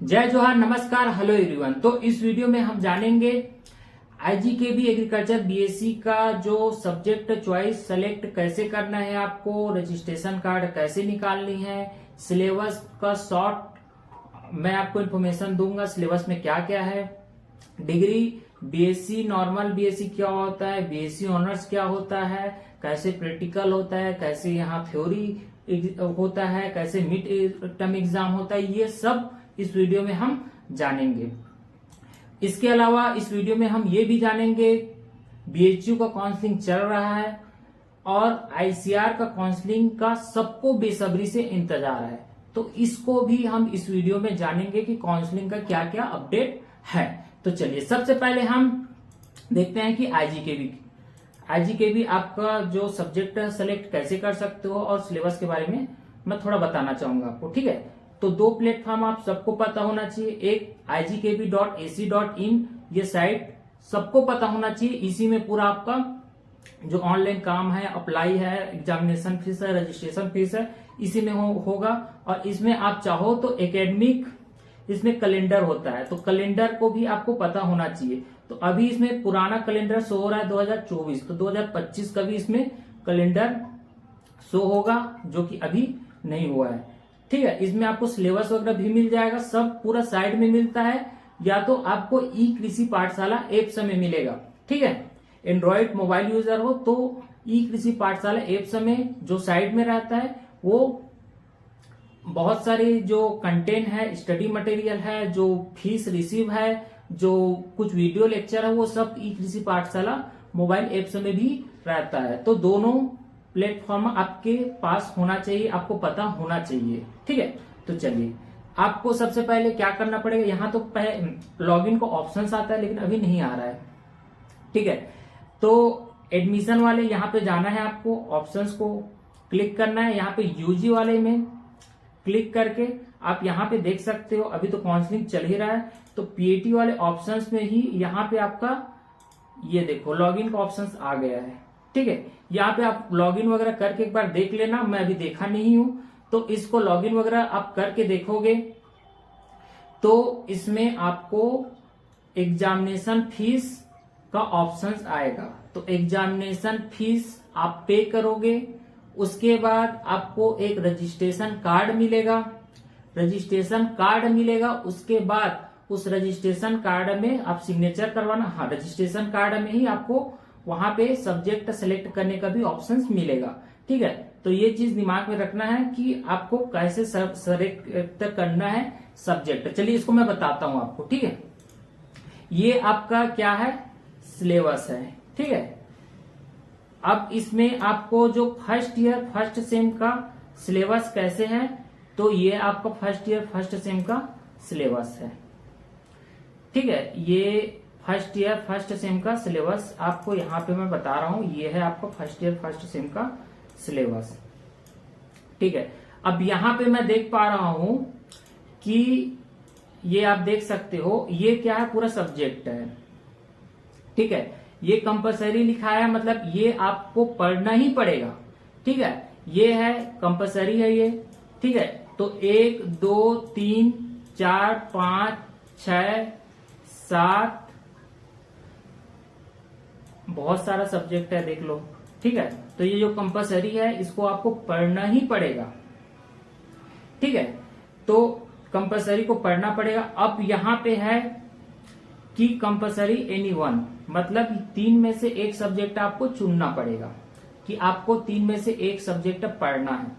जय जोहार, नमस्कार, हेलो एवरीवन। तो इस वीडियो में हम जानेंगे आईजीकेबी एग्रीकल्चर बीएससी का जो सब्जेक्ट चॉइस सेलेक्ट कैसे करना है, आपको रजिस्ट्रेशन कार्ड कैसे निकालनी है, सिलेबस का शॉर्ट मैं आपको इन्फॉर्मेशन दूंगा, सिलेबस में क्या क्या है, डिग्री बीएससी नॉर्मल बीएससी क्या होता है, बीएससी ऑनर्स क्या होता है, कैसे प्रैक्टिकल होता है, कैसे यहाँ थ्योरी होता है, कैसे मिड टर्म एग्जाम होता है, ये सब इस वीडियो में हम जानेंगे। इसके अलावा इस वीडियो में हम ये भी जानेंगे बीएचयू का काउंसलिंग चल रहा है और आईसीआर का काउंसलिंग का सबको बेसब्री से इंतजार है, तो इसको भी हम इस वीडियो में जानेंगे कि काउंसलिंग का क्या क्या अपडेट है। तो चलिए सबसे पहले हम देखते हैं कि आईजीकेबी आपका जो सब्जेक्ट है सेलेक्ट कैसे कर सकते हो और सिलेबस के बारे में मैं थोड़ा बताना चाहूंगा आपको। ठीक है, तो दो प्लेटफॉर्म आप सबको पता होना चाहिए, एक igkb.ac.in, ये साइट सबको पता होना चाहिए। इसी में पूरा आपका जो ऑनलाइन काम है, अप्लाई है, एग्जामिनेशन फीस है, रजिस्ट्रेशन फीस है, इसी में होगा। और इसमें आप चाहो तो एकेडमिक इसमें कैलेंडर होता है, तो कैलेंडर को भी आपको पता होना चाहिए। तो अभी इसमें पुराना कैलेंडर शो हो रहा है 2024, तो 2025 का भी इसमें कैलेंडर शो होगा जो कि अभी नहीं हुआ है। ठीक है, इसमें आपको सिलेबस वगैरह भी मिल जाएगा, सब पूरा साइड में मिलता है, या तो आपको ई कृषि पाठशाला एप्स में मिलेगा। ठीक है, एंड्रॉइड मोबाइल यूजर हो तो ई कृषि पाठशाला एप्स में जो साइड में रहता है वो बहुत सारे जो कंटेंट है, स्टडी मटेरियल है, जो फीस रिसीव है, जो कुछ वीडियो लेक्चर है, वो सब ई कृषि पाठशाला मोबाइल एप्स में भी रहता है। तो दोनों प्लेटफॉर्म आपके पास होना चाहिए, आपको पता होना चाहिए। ठीक है, तो चलिए आपको सबसे पहले क्या करना पड़ेगा, यहाँ तो लॉगिन को ऑप्शंस आता है लेकिन अभी नहीं आ रहा है। ठीक है, तो एडमिशन वाले यहाँ पे जाना है, आपको ऑप्शंस को क्लिक करना है, यहाँ पे यूजी वाले में क्लिक करके आप यहाँ पे देख सकते हो अभी तो काउंसलिंग चल ही रहा है। तो पीएटी वाले ऑप्शंस में ही यहाँ पे आपका ये देखो लॉगिन का ऑप्शंस आ गया है। ठीक है, यहाँ पे आप लॉगिन वगैरह करके एक बार देख लेना, मैं अभी देखा नहीं हूं, तो इसको लॉगिन वगैरह आप करके देखोगे तो इसमें आपको एग्जामिनेशन फीस का ऑप्शंस आएगा। तो एग्जामिनेशन फीस आप पे करोगे, उसके बाद आपको एक रजिस्ट्रेशन कार्ड मिलेगा, उसके बाद उस रजिस्ट्रेशन कार्ड में आप सिग्नेचर करवाना। हाँ, रजिस्ट्रेशन कार्ड में ही आपको वहां पे सब्जेक्ट सेलेक्ट करने का भी ऑप्शंस मिलेगा। ठीक है, तो ये चीज दिमाग में रखना है कि आपको कैसे सेलेक्ट करना है सब्जेक्ट। चलिए इसको मैं बताता हूं आपको। ठीक है, ये आपका क्या है, सिलेबस है। ठीक है, अब इसमें आपको जो फर्स्ट ईयर फर्स्ट सेम का सिलेबस कैसे है, तो ये आपका फर्स्ट ईयर फर्स्ट सेम का सिलेबस है। ठीक है, ये फर्स्ट ईयर फर्स्ट सेम का सिलेबस आपको यहाँ पे मैं बता रहा हूं, ये है आपका फर्स्ट ईयर फर्स्ट सेम का सिलेबस। ठीक है, अब यहाँ पे मैं देख पा रहा हूं कि ये आप देख सकते हो, ये क्या है, पूरा सब्जेक्ट है। ठीक है, ये कंपलसरी लिखा है, मतलब ये आपको पढ़ना ही पड़ेगा। ठीक है, ये है कंपलसरी है ये। ठीक है, तो 1 2 3 4 5 6 7 बहुत सारा सब्जेक्ट है, देख लो। ठीक है, तो ये जो कंपलसरी है इसको आपको पढ़ना ही पड़ेगा। ठीक है, तो कंपलसरी को पढ़ना पड़ेगा। अब यहाँ पे है कि कंपलसरी एनी वन, मतलब 3 में से एक सब्जेक्ट आपको चुनना पड़ेगा कि आपको 3 में से एक सब्जेक्ट पढ़ना है।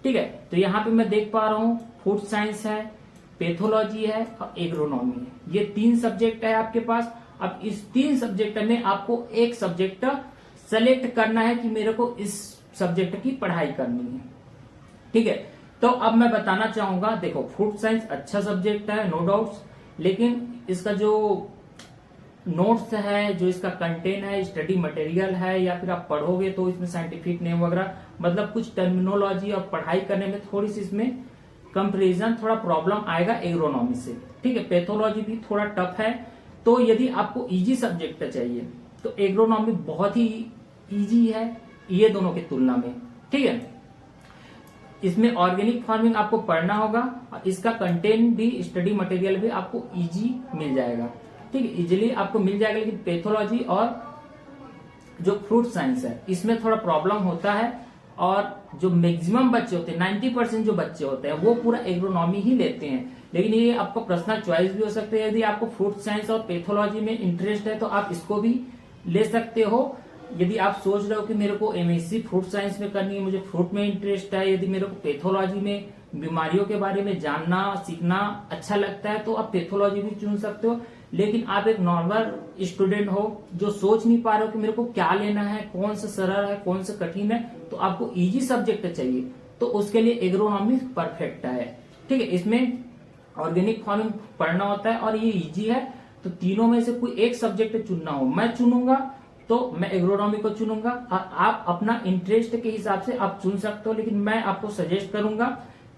ठीक है, तो यहाँ पे मैं देख पा रहा हूँ फूड साइंस है, पैथोलॉजी है और एग्रोनॉमी है, ये 3 सब्जेक्ट है आपके पास। अब इस 3 सब्जेक्ट में आपको एक सब्जेक्ट सेलेक्ट करना है कि मेरे को इस सब्जेक्ट की पढ़ाई करनी है। ठीक है, तो अब मैं बताना चाहूंगा, देखो फूड साइंस अच्छा सब्जेक्ट है, नो डाउट्स, लेकिन इसका जो नोट्स है, जो इसका कंटेंट है, स्टडी मटेरियल है, या फिर आप पढ़ोगे तो इसमें साइंटिफिक नेम वगैरह, मतलब कुछ टर्मिनोलॉजी और पढ़ाई करने में थोड़ी सी इसमें कंपेरिजन थोड़ा प्रॉब्लम आएगा एग्रोनॉमी से। ठीक है, पैथोलॉजी भी थोड़ा टफ है। तो यदि आपको इजी सब्जेक्ट चाहिए तो एग्रोनॉमी बहुत ही इजी है ये दोनों की तुलना में। ठीक है, इसमें ऑर्गेनिक फार्मिंग आपको पढ़ना होगा और इसका कंटेंट भी, स्टडी मटेरियल भी आपको इजी मिल जाएगा। ठीक है, इजीली आपको मिल जाएगा। लेकिन पैथोलॉजी और जो फ्रूट साइंस है इसमें थोड़ा प्रॉब्लम होता है, और जो मैक्सिमम बच्चे होते हैं 90% जो बच्चे होते हैं वो पूरा एग्रोनॉमी ही लेते हैं। लेकिन ये आपको पर्सनल चॉइस भी हो सकती है। यदि आपको फ्रूट साइंस और पैथोलॉजी में इंटरेस्ट है तो आप इसको भी ले सकते हो। यदि आप सोच रहे हो कि मेरे को एमएससी फ्रूट साइंस में करनी है, मुझे फ्रूट में इंटरेस्ट है, यदि मेरे को पैथोलॉजी में बीमारियों के बारे में जानना सीखना अच्छा लगता है, तो आप पैथोलॉजी भी चुन सकते हो। लेकिन आप एक नॉर्मल स्टूडेंट हो जो सोच नहीं पा रहे हो कि मेरे को क्या लेना है, कौन सा सरल है, कौन सा कठिन है, तो आपको इजी सब्जेक्ट चाहिए, तो उसके लिए एग्रोनॉमी परफेक्ट है। ठीक है, इसमें ऑर्गेनिक फार्मिंग पढ़ना होता है और ये इजी है। तो तीनों में से कोई एक सब्जेक्ट चुनना हो, मैं चुनूंगा तो मैं एग्रोनॉमी को चुनूंगा, और आप अपना इंटरेस्ट के हिसाब से आप चुन सकते हो। लेकिन मैं आपको सजेस्ट करूंगा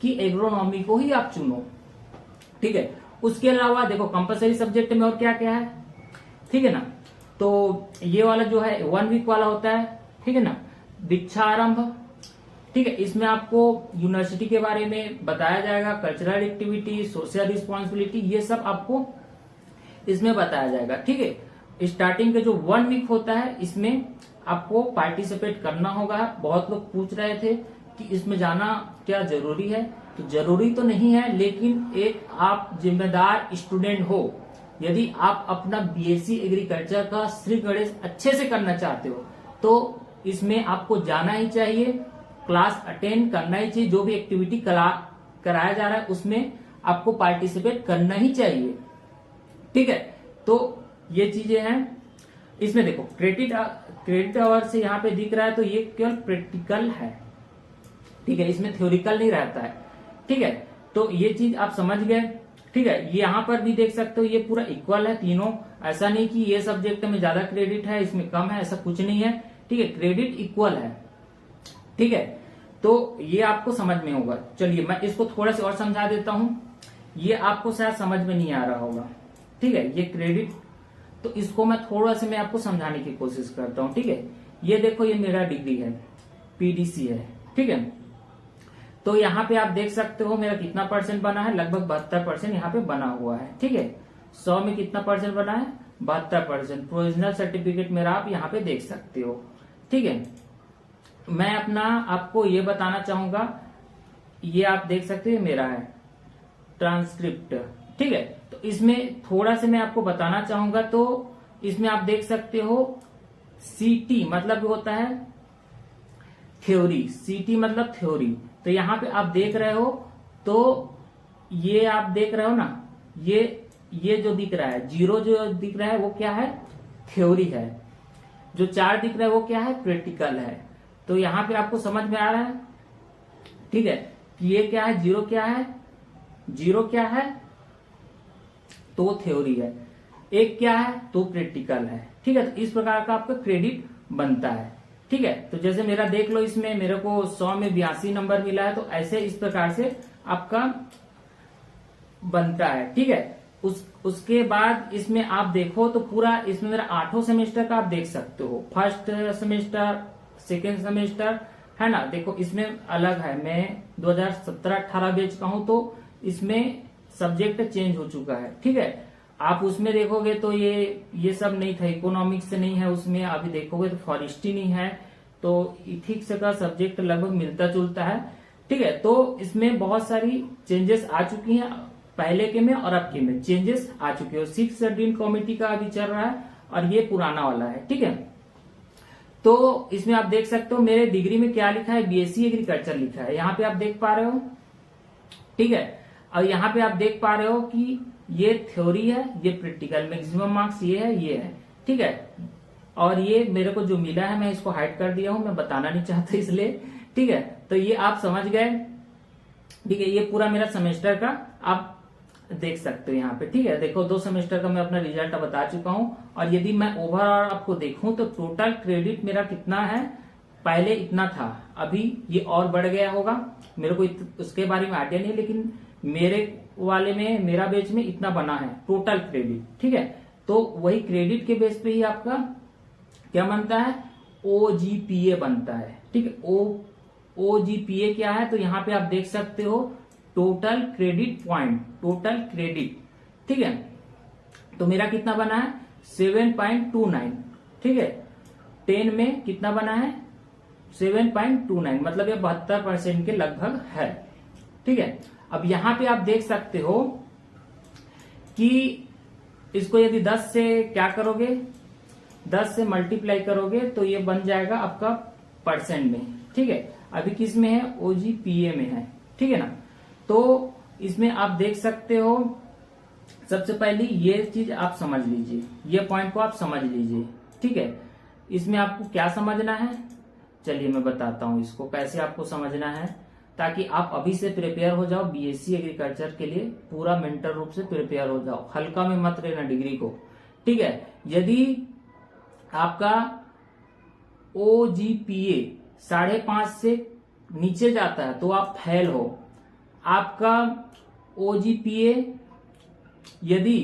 कि एग्रोनॉमी को ही आप चुनो। ठीक है, उसके अलावा देखो कंपलसरी सब्जेक्ट में और क्या क्या है। ठीक है ना, तो ये वाला जो है 1 वीक वाला होता है। ठीक है ना, दीक्षारंभ। ठीक है, इसमें आपको यूनिवर्सिटी के बारे में बताया जाएगा, कल्चरल एक्टिविटी, सोशल रिस्पॉन्सिबिलिटी, ये सब आपको इसमें बताया जाएगा। ठीक है, स्टार्टिंग के जो 1 वीक होता है इसमें आपको पार्टिसिपेट करना होगा। बहुत लोग पूछ रहे थे कि इसमें जाना क्या जरूरी है, तो जरूरी तो नहीं है, लेकिन एक आप जिम्मेदार स्टूडेंट हो, यदि आप अपना बीएससी एग्रीकल्चर का श्री गणेश अच्छे से करना चाहते हो तो इसमें आपको जाना ही चाहिए, क्लास अटेंड करना ही चाहिए, जो भी एक्टिविटी कराया जा रहा है उसमें आपको पार्टिसिपेट करना ही चाहिए। ठीक है, तो ये चीजें हैं। इसमें देखो क्रेडिट आवर से यहाँ पे दिख रहा है, तो ये केवल प्रैक्टिकल है। ठीक है, इसमें थ्योरिकल नहीं रहता है। ठीक है, तो ये चीज आप समझ गए। ठीक है, यहाँ पर भी देख सकते हो ये पूरा इक्वल है तीनों, ऐसा नहीं कि ये सब्जेक्ट में ज्यादा क्रेडिट है इसमें कम है, ऐसा कुछ नहीं है। ठीक है, क्रेडिट इक्वल है। ठीक है, तो ये आपको समझ में होगा। चलिए मैं इसको थोड़ा सा और समझा देता हूं, ये आपको शायद समझ में नहीं आ रहा होगा। ठीक है, ये क्रेडिट, तो इसको मैं थोड़ा सा मैं आपको समझाने की कोशिश करता हूं। ठीक है, ये देखो ये मेरा डिग्री है, पीडीसी है। ठीक है, तो यहाँ पे आप देख सकते हो मेरा कितना परसेंट बना है, लगभग 72% यहाँ पे बना हुआ है। ठीक है, 100 में कितना परसेंट बना है, 72%। प्रोविजनल सर्टिफिकेट मेरा आप यहाँ पे देख सकते हो। ठीक है, मैं अपना आपको ये बताना चाहूंगा, ये आप देख सकते हो मेरा है ट्रांसक्रिप्ट। ठीक है, तो इसमें थोड़ा सा मैं आपको बताना चाहूंगा, तो इसमें आप देख सकते हो सीटी मतलब होता है थ्योरी, सीटी मतलब थ्योरी। तो यहाँ पे आप देख रहे हो, तो ये आप देख रहे हो ना, ये जो दिख रहा है 0 जो दिख रहा है वो क्या है, थ्योरी है। जो 4 दिख रहा है वो क्या है, प्रैक्टिकल है। तो यहाँ पे आपको समझ में आ रहा है। ठीक है, कि ये क्या है, 0 क्या है, 0 क्या है तो थ्योरी है, 1 क्या है तो प्रैक्टिकल है। ठीक है, तो इस प्रकार का आपका क्रेडिट बनता है। ठीक है, तो जैसे मेरा देख लो, इसमें मेरे को 100 में 82 नंबर मिला है, तो ऐसे इस प्रकार से आपका बनता है। ठीक है, उसके बाद इसमें आप देखो तो पूरा इसमें मेरा 8 सेमेस्टर का आप देख सकते हो, फर्स्ट सेमेस्टर, सेकेंड सेमेस्टर, है ना। देखो इसमें अलग है, मैं 2017-18 बैच का हूं, तो इसमें सब्जेक्ट चेंज हो चुका है। ठीक है, आप उसमें देखोगे तो ये सब नहीं था, इकोनॉमिक्स नहीं है उसमें। अभी देखोगे तो फॉरेस्ट्री नहीं है, तो इथिक्स का सब्जेक्ट लगभग मिलता जुलता है। ठीक है, तो इसमें बहुत सारी चेंजेस आ चुकी हैं, पहले के में और अब के में चेंजेस आ चुके हैं। 6 शेड्यूल कमेटी का अभी चल रहा है और ये पुराना वाला है। ठीक है, तो इसमें आप देख सकते हो मेरे डिग्री में क्या लिखा है, बीएससी एग्रीकल्चर लिखा है, यहाँ पे आप देख पा रहे हो। ठीक है, और यहाँ पे आप देख पा रहे हो कि ये थ्योरी है, ये प्रैक्टिकल, मैक्सिमम मार्क्स ये है, ये है। ठीक है, और ये मेरे को जो मिला है मैं इसको हाइड कर दिया हूं, मैं बताना नहीं चाहता इसलिए। ठीक है, तो ये आप समझ गए। ठीक है, ये पूरा मेरा सेमेस्टर का आप देख सकते हो यहाँ पे। ठीक है, देखो 2 सेमेस्टर का मैं अपना रिजल्ट बता चुका हूं, और यदि मैं ओवरऑल आपको देखूं तो टोटल क्रेडिट मेरा कितना है, पहले इतना था, अभी ये और बढ़ गया होगा, मेरे को उसके बारे में आइडिया नहीं, लेकिन मेरे वाले में, मेरा बेच में इतना बना है टोटल क्रेडिट। ठीक है, तो वही क्रेडिट के बेस पे ही आपका क्या बनता है, OGPA बनता है। ठीक है, OGPA क्या है, तो यहाँ पे आप देख सकते हो total credit point, total credit, ठीक है। तो मेरा कितना बना है 7.29, ठीक है। 10 में कितना बना है 7.29, मतलब ये 72% के लगभग है, ठीक है। अब यहां पे आप देख सकते हो कि इसको यदि 10 से क्या करोगे, 10 से मल्टीप्लाई करोगे तो ये बन जाएगा आपका परसेंट में, ठीक है। अभी किस में है, OGPA में है, ठीक है ना। तो इसमें आप देख सकते हो, सबसे पहले ये चीज आप समझ लीजिए, ये पॉइंट को आप समझ लीजिए, ठीक है। इसमें आपको क्या समझना है, चलिए मैं बताता हूं इसको कैसे आपको समझना है, ताकि आप अभी से प्रिपेयर हो जाओ BSc एग्रीकल्चर के लिए, पूरा मेंटल रूप से प्रिपेयर हो जाओ, हल्का में मत लेना डिग्री को, ठीक है। यदि आपका OGPA 5.5 से नीचे जाता है तो आप फेल हो। आपका OGPA यदि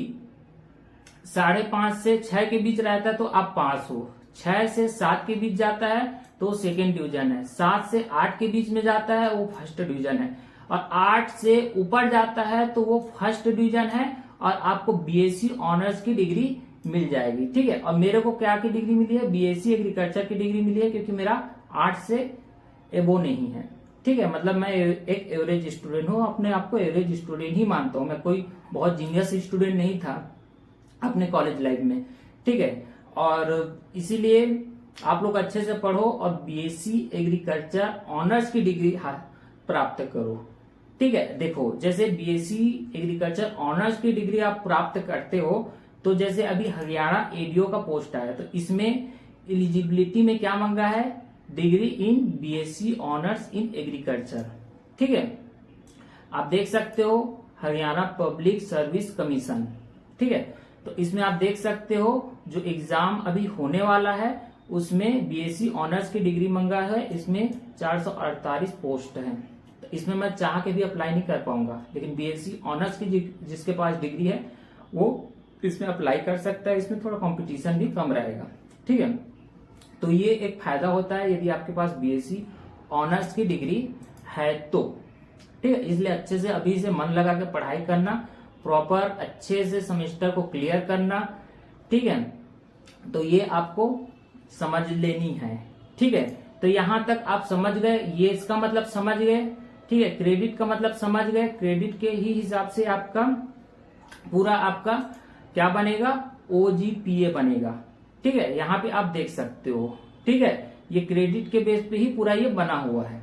5.5 से 6 के बीच रहता है तो आप पास हो, 6 से 7 के बीच जाता है तो सेकेंड डिवीजन है, 7 से 8 के बीच में जाता है वो फर्स्ट डिवीजन है, और 8 से ऊपर जाता है तो वो फर्स्ट डिवीजन है, और आपको BSc ऑनर्स की डिग्री मिल जाएगी, ठीक है। और मेरे को क्या की डिग्री मिली है, BSc एग्रीकल्चर की डिग्री मिली है, क्योंकि मेरा 8 से एबो नहीं है, ठीक है। मतलब मैं एक एवरेज स्टूडेंट हूँ, अपने आप को एवरेज स्टूडेंट ही मानता हूँ, मैं कोई बहुत जीनियस स्टूडेंट नहीं था अपने कॉलेज लाइफ में, ठीक है। और इसीलिए आप लोग अच्छे से पढ़ो और BSc एग्रीकल्चर ऑनर्स की डिग्री प्राप्त करो, ठीक है। देखो जैसे BSc एग्रीकल्चर ऑनर्स की डिग्री आप प्राप्त करते हो, तो जैसे अभी हरियाणा ADO का पोस्ट आया, तो इसमें एलिजिबिलिटी में क्या मांगा है, degree in BSc honours in agriculture, ठीक है। आप देख सकते हो हरियाणा पब्लिक सर्विस कमीशन, ठीक है। तो इसमें आप देख सकते हो जो एग्जाम अभी होने वाला है उसमें BSc ऑनर्स की डिग्री मंगा है, इसमें 448 पोस्ट है। तो इसमें मैं चाह के भी अप्लाई नहीं कर पाऊंगा, लेकिन BSc ऑनर्स की जिसके पास डिग्री है वो इसमें अप्लाई कर सकता है, इसमें थोड़ा कंपटीशन भी कम रहेगा, ठीक है। तो ये एक फायदा होता है यदि आपके पास BSc ऑनर्स की डिग्री है तो, ठीक है। इसलिए अच्छे से अभी से मन लगा के पढ़ाई करना, प्रॉपर अच्छे से सेमेस्टर को क्लियर करना, ठीक है। तो ये आपको समझ लेनी है, ठीक है। तो यहां तक आप समझ गए, ये इसका मतलब समझ गए, ठीक है। क्रेडिट का मतलब समझ गए, क्रेडिट के ही हिसाब से आपका पूरा आपका क्या बनेगा, OGPA बनेगा, ठीक है। यहाँ पे आप देख सकते हो, ठीक है। ये क्रेडिट के बेस पे ही पूरा ये बना हुआ है,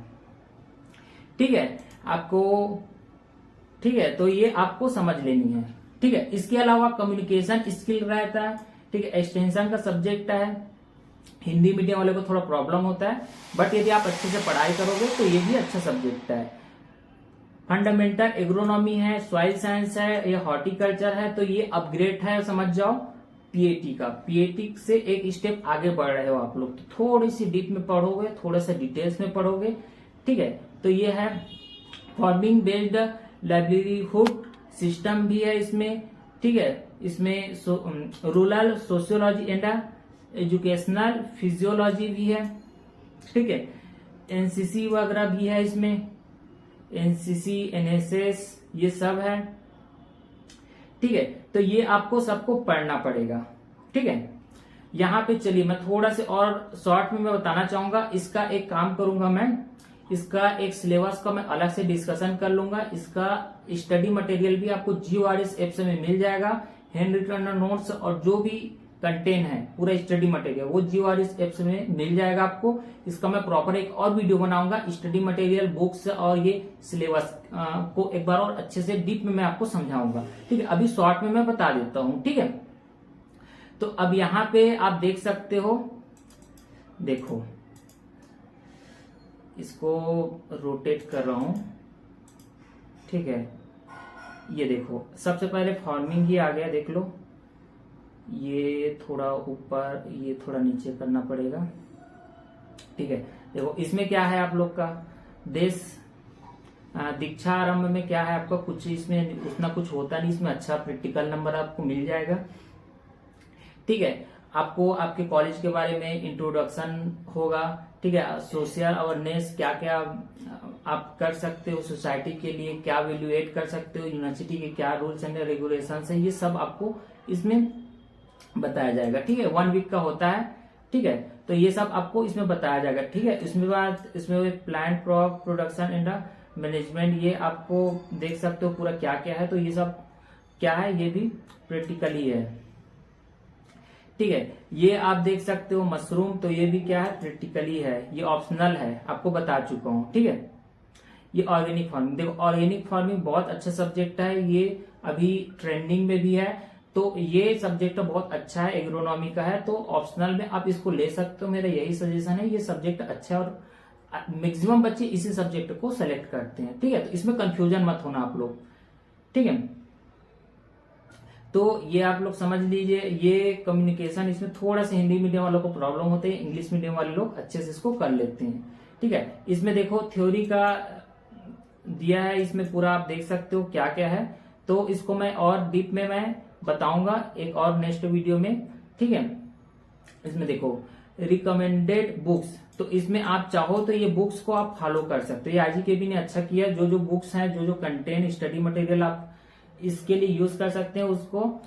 ठीक है आपको, ठीक है। तो ये आपको समझ लेनी है, ठीक है। इसके अलावा कम्युनिकेशन स्किल रहता है, ठीक है। एक्सटेंशन का सब्जेक्ट है, हिंदी मीडियम वाले को थोड़ा प्रॉब्लम होता है, बट यदि आप अच्छे से पढ़ाई करोगे तो ये भी अच्छा सब्जेक्ट है। फंडामेंटल एग्रोनॉमी है, सॉइल साइंस है, ये हॉर्टिकल्चर है, तो ये अपग्रेड है, समझ जाओ PAT का। PAT से एक स्टेप आगे बढ़ रहे हो आप लोग, तो थोड़ी सी डीप में पढ़ोगे, थोड़ा सा डिटेल्स में पढ़ोगे, ठीक है। तो ये है फार्मिंग बेस्ड लाइवलीहुड सिस्टम भी है इसमें, ठीक है। इसमें rural sociology and educational physiology भी है, ठीक है। NCC वगैरह भी है इसमें, NCC NSS ये सब है, ठीक है। तो ये आपको सबको पढ़ना पड़ेगा, ठीक है। यहाँ पे चलिए मैं थोड़ा से और शॉर्ट में मैं बताना चाहूंगा, इसका एक काम करूंगा मैं, इसका एक सिलेबस का मैं अलग से डिस्कशन कर लूंगा। इसका स्टडी मटेरियल भी आपको GORS ऐप से में मिल जाएगा, हैंड रिटन नोट्स और जो भी कंटेंट है पूरा स्टडी मटेरियल वो GORS ऐप से में मिल जाएगा आपको। इसका मैं प्रॉपर एक और वीडियो बनाऊंगा, स्टडी मटेरियल बुक्स और ये सिलेबस को एक बार और अच्छे से डीप में मैं आपको समझाऊंगा, ठीक है। अभी शॉर्ट में मैं बता देता हूं, ठीक है। तो अब यहाँ पे आप देख सकते हो, देखो इसको रोटेट कर रहा हूं, ठीक है। ये देखो सबसे पहले फार्मिंग ही आ गया, देख लो, ये थोड़ा ऊपर ये थोड़ा नीचे करना पड़ेगा, ठीक है। देखो इसमें क्या है आप लोग का देश दीक्षा आरंभ में क्या है आपका, कुछ इसमें उतना कुछ होता नहीं, इसमें अच्छा प्रैक्टिकल नंबर आपको मिल जाएगा, ठीक है। आपको आपके कॉलेज के बारे में इंट्रोडक्शन होगा, ठीक है। सोशल अवेयरनेस, क्या क्या आप कर सकते हो सोसाइटी के लिए, क्या वैल्यू एड कर सकते हो, यूनिवर्सिटी के क्या रूल्स एंड रेगुलेशन है, ये सब आपको इसमें बताया जाएगा, ठीक है। 1 वीक का होता है, ठीक है। तो ये सब आपको इसमें बताया जाएगा, ठीक है। इसमें बाद इसमें प्लांट प्रोडक्शन एंड मैनेजमेंट, ये आपको देख सकते हो पूरा क्या क्या है। तो ये सब क्या है, ये भी प्रैक्टिकली है, ठीक है। ये आप देख सकते हो मशरूम, तो ये भी क्या है, प्रैक्टिकली है, ये ऑप्शनल है, आपको बता चुका हूं, ठीक है। ये ऑर्गेनिक फार्मिंग, देखो ऑर्गेनिक फार्मिंग बहुत अच्छा सब्जेक्ट है, ये अभी ट्रेंडिंग में भी है। तो ये सब्जेक्ट बहुत अच्छा है, एग्रोनॉमी का है, तो ऑप्शनल में आप इसको ले सकते हो, मेरा यही सजेशन है। ये सब्जेक्ट अच्छा है और मैक्सिमम बच्चे इसी सब्जेक्ट को सेलेक्ट करते हैं, ठीक है। तो इसमें कंफ्यूजन मत होना आप लोग, ठीक है। तो ये आप लोग समझ लीजिए, ये कम्युनिकेशन, इसमें थोड़ा सा हिंदी मीडियम वालों को प्रॉब्लम होती है, इंग्लिश मीडियम वाले लोग अच्छे से इसको कर लेते हैं, ठीक है। इसमें देखो थ्योरी का दिया है, इसमें पूरा आप देख सकते हो क्या क्या है। तो इसको मैं और डीप में मैं बताऊंगा एक और नेक्स्ट वीडियो में, ठीक है। इसमें देखो रिकमेंडेड बुक्स, तो इसमें आप चाहो तो ये बुक्स को आप फॉलो कर सकते हो। ये आईजीकेबी ने अच्छा किया, जो जो बुक्स हैं, जो जो कंटेंट स्टडी मटेरियल आप इसके लिए यूज कर सकते हैं, उसको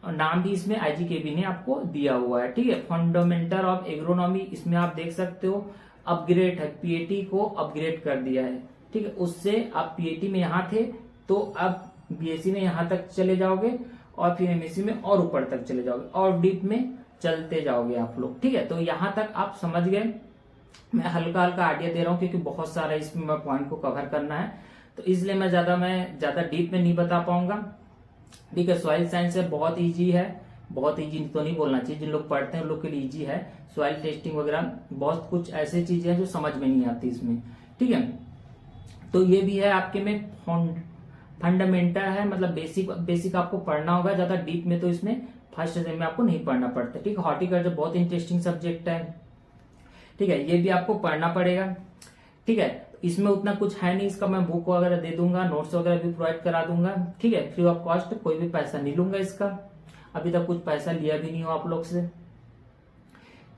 नाम भी इसमें आईजीकेबी ने आपको दिया हुआ है, ठीक है। फंडामेंटल ऑफ एग्रोनॉमी, इसमें आप देख सकते हो अपग्रेड है, पीएटी को अपग्रेड कर दिया है, ठीक है। उससे आप पीएटी में यहाँ थे तो अब बीएससी में यहाँ तक चले जाओगे और फिर एमएससी में और ऊपर तक चले जाओगे और डीप में चलते जाओगे आप लोग, ठीक है। तो यहाँ तक आप समझ गए। मैं हल्का हल्का आइडिया दे रहा हूँ क्योंकि बहुत सारा इसमें पॉइंट को कवर करना है, तो इसलिए मैं ज्यादा डीप में नहीं बता पाऊंगा, ठीक है। सॉइल साइंस है, बहुत इजी है, बहुत इजी तो नहीं बोलना चाहिए, जिन लोग पढ़ते हैं उन लोग के लिए इजी है। सॉइल टेस्टिंग वगैरह बहुत कुछ ऐसी चीजें हैं जो समझ में नहीं आती इसमें, ठीक है। तो ये भी है आपके में फंडामेंटल है, मतलब बेसिक आपको पढ़ना होगा, ज्यादा डीप में तो इसमें फर्स्ट सेम में आपको नहीं पढ़ना पड़ता, ठीक है। हॉर्टिकल्चर बहुत इंटरेस्टिंग सब्जेक्ट है, ठीक है, ये भी आपको पढ़ना पड़ेगा, ठीक है। इसमें उतना कुछ है नहीं, इसका मैं बुक वगैरह दे दूंगा, नोट्स वगैरह भी प्रोवाइड करा दूंगा, ठीक है, फ्री ऑफ कॉस्ट, कोई भी पैसा नहीं लूंगा इसका, अभी तक कुछ पैसा लिया भी नहीं हो आप लोग से,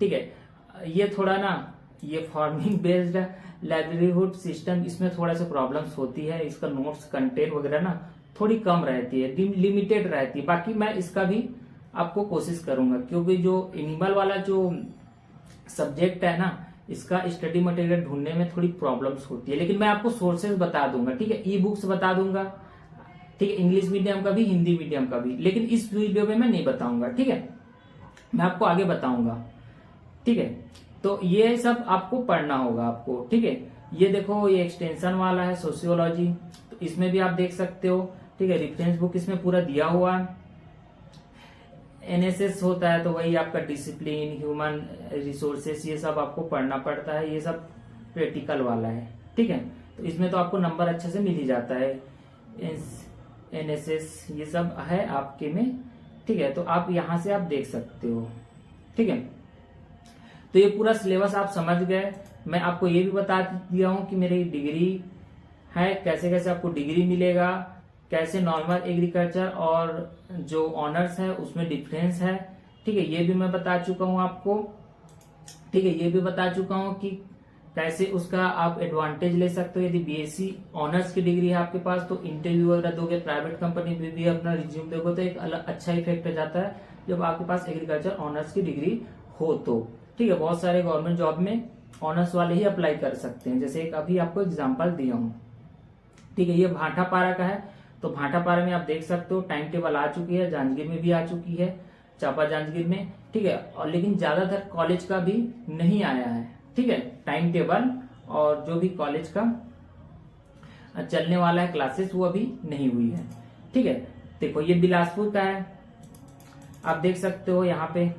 ठीक है। ये थोड़ा ना, ये फार्मिंग बेस्ड लाइवलीहुड सिस्टम, इसमें थोड़ा सा प्रॉब्लम्स होती है, इसका नोट्स कंटेंट वगैरह ना थोड़ी कम रहती है, लिमिटेड रहती है। बाकी मैं इसका भी आपको कोशिश करूंगा, क्योंकि जो एनिमल वाला जो सब्जेक्ट है ना, इसका स्टडी मटेरियल ढूंढने में थोड़ी प्रॉब्लम्स होती है, लेकिन मैं आपको सोर्सेज बता दूंगा, ठीक है। ई बुक्स बता दूंगा, ठीक है, इंग्लिश मीडियम का भी, हिंदी मीडियम का भी, लेकिन इस वीडियो में मैं नहीं बताऊंगा, ठीक है, मैं आपको आगे बताऊंगा, ठीक है। तो ये सब आपको पढ़ना होगा आपको, ठीक है। ये देखो, ये एक्सटेंशन वाला है सोशियोलॉजी, तो इसमें भी आप देख सकते हो, ठीक है। रेफरेंस बुक इसमें पूरा दिया हुआ है। एनएसएस होता है तो वही आपका डिसिप्लिन, ह्यूमन रिसोर्सेस, ये सब आपको पढ़ना पड़ता है, ये सब प्रैक्टिकल वाला है, ठीक है। तो इसमें तो आपको नंबर अच्छे से मिल ही जाता है, एनएसएस ये सब है आपके में, ठीक है। तो आप यहां से आप देख सकते हो, ठीक है। तो ये पूरा सिलेबस आप समझ गए। मैं आपको ये भी बता दिया हूं कि मेरी डिग्री है, कैसे कैसे आपको डिग्री मिलेगा, कैसे नॉर्मल एग्रीकल्चर और जो ऑनर्स है उसमें डिफरेंस है, ठीक है, ये भी मैं बता चुका हूं आपको, ठीक है। ये भी बता चुका हूं कि कैसे उसका आप एडवांटेज ले सकते हो। यदि बीएससी ऑनर्स की डिग्री है आपके पास तो इंटरव्यू वगैरह दोगे, प्राइवेट कंपनी में भी अपना रिज्यूम दोगे तो एक अलग अच्छा इफेक्ट हो जाता है जब आपके पास एग्रीकल्चर ऑनर्स की डिग्री हो तो, ठीक है। बहुत सारे गवर्नमेंट जॉब में ऑनर्स वाले ही अप्लाई कर सकते हैं, जैसे एक अभी आपको एग्जाम्पल दिया हूं, ठीक है। ये भाटापारा का है, तो भाटापारा में आप देख सकते हो टाइम टेबल आ चुकी है, जांजगीर में भी आ चुकी है, चापा जांजगीर में, ठीक है। और लेकिन ज्यादातर कॉलेज का भी नहीं आया है, ठीक है, टाइम टेबल, और जो भी कॉलेज का चलने वाला है क्लासेस वो अभी नहीं हुई है, ठीक है। देखो ये बिलासपुर का है, आप देख सकते हो यहाँ पे,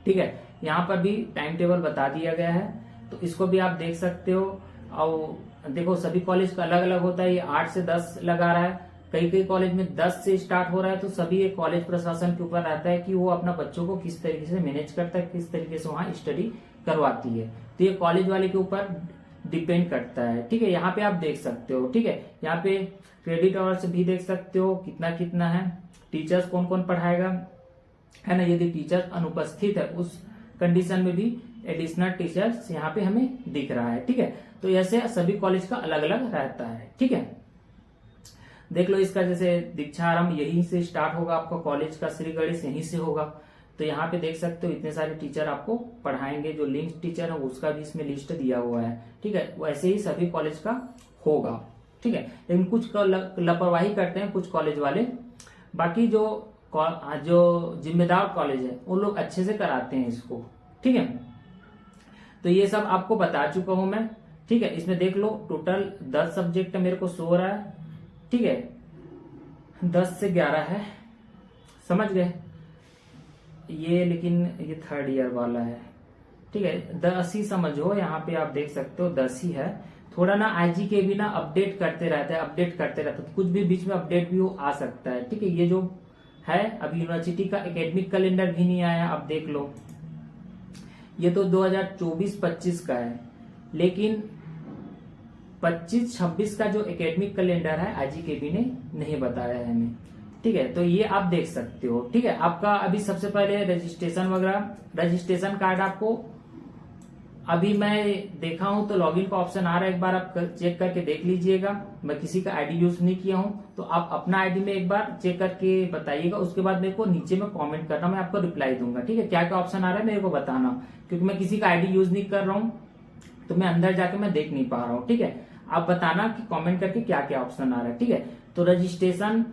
ठीक है। यहाँ पर भी टाइम टेबल बता दिया गया है, तो इसको भी आप देख सकते हो। और देखो सभी कॉलेज का अलग अलग होता है, ये 8 से 10 लगा रहा है, कई कई कॉलेज में 10 से स्टार्ट हो रहा है। तो सभी एक कॉलेज प्रशासन के ऊपर रहता है कि वो अपना बच्चों को किस तरीके से मैनेज करता है, किस तरीके से वहां स्टडी करवाती है, तो ये कॉलेज वाले के ऊपर डिपेंड करता है, ठीक है। यहाँ पे आप देख सकते हो, ठीक है। यहाँ पे क्रेडिट आवर्स भी देख सकते हो कितना कितना है, टीचर्स कौन कौन पढ़ाएगा, है ना, यदि टीचर अनुपस्थित है उस कंडीशन में भी एडिशनल टीचर्स यहाँ पे हमें दिख रहा है। ठीक है, तो ऐसे सभी कॉलेज का अलग अलग रहता है। ठीक है, देख लो इसका जैसे दीक्षारंभ यहीं से स्टार्ट होगा, आपका कॉलेज का श्री गणेश यहीं से होगा। तो यहाँ पे देख सकते हो इतने सारे टीचर आपको पढ़ाएंगे, जो लिंक टीचर है उसका भी इसमें लिस्ट दिया हुआ है। ठीक है, वैसे ही सभी कॉलेज का होगा। ठीक है, लेकिन कुछ लापरवाही करते हैं कुछ कॉलेज वाले, बाकी जो जिम्मेदार कॉलेज है वो लोग अच्छे से कराते हैं इसको। ठीक है, तो ये सब आपको बता चुका हूं मैं। ठीक है, इसमें देख लो टोटल 10 सब्जेक्ट मेरे को शो हो रहा है। ठीक है, 10 से 11 है, समझ गए ये, लेकिन ये थर्ड ईयर वाला है। ठीक है, 10 ही समझो, यहाँ पे आप देख सकते हो 10 ही है। थोड़ा ना आईजी के भी ना अपडेट करते रहता है, तो कुछ भी बीच में अपडेट भी आ सकता है। ठीक है, ये जो है अभी यूनिवर्सिटी का एकेडमिक कैलेंडर भी नहीं आया, अब देख लो ये तो 2024-25 का है, लेकिन 25-26 का जो एकेडमिक कैलेंडर है आईजीकेबी ने नहीं बताया है हमें। ठीक है, तो ये आप देख सकते हो। ठीक है, आपका अभी सबसे पहले रजिस्ट्रेशन वगैरह, रजिस्ट्रेशन कार्ड आपको अभी मैं देखा हूं तो लॉगिन का ऑप्शन आ रहा है, एक बार आप चेक करके देख लीजिएगा। मैं किसी का आईडी यूज नहीं किया हूं, तो आप अपना आईडी में एक बार चेक करके बताइएगा। उसके बाद मेरे को नीचे में कमेंट करना, मैं आपको रिप्लाई दूंगा। ठीक है, क्या क्या ऑप्शन आ रहा है मेरे को बताना, क्योंकि मैं किसी का आईडी यूज नहीं कर रहा हूँ तो मैं अंदर जाके मैं देख नहीं पा रहा हूँ। ठीक है, आप बताना कि कमेंट करके क्या क्या ऑप्शन आ रहा है। ठीक है, तो रजिस्ट्रेशन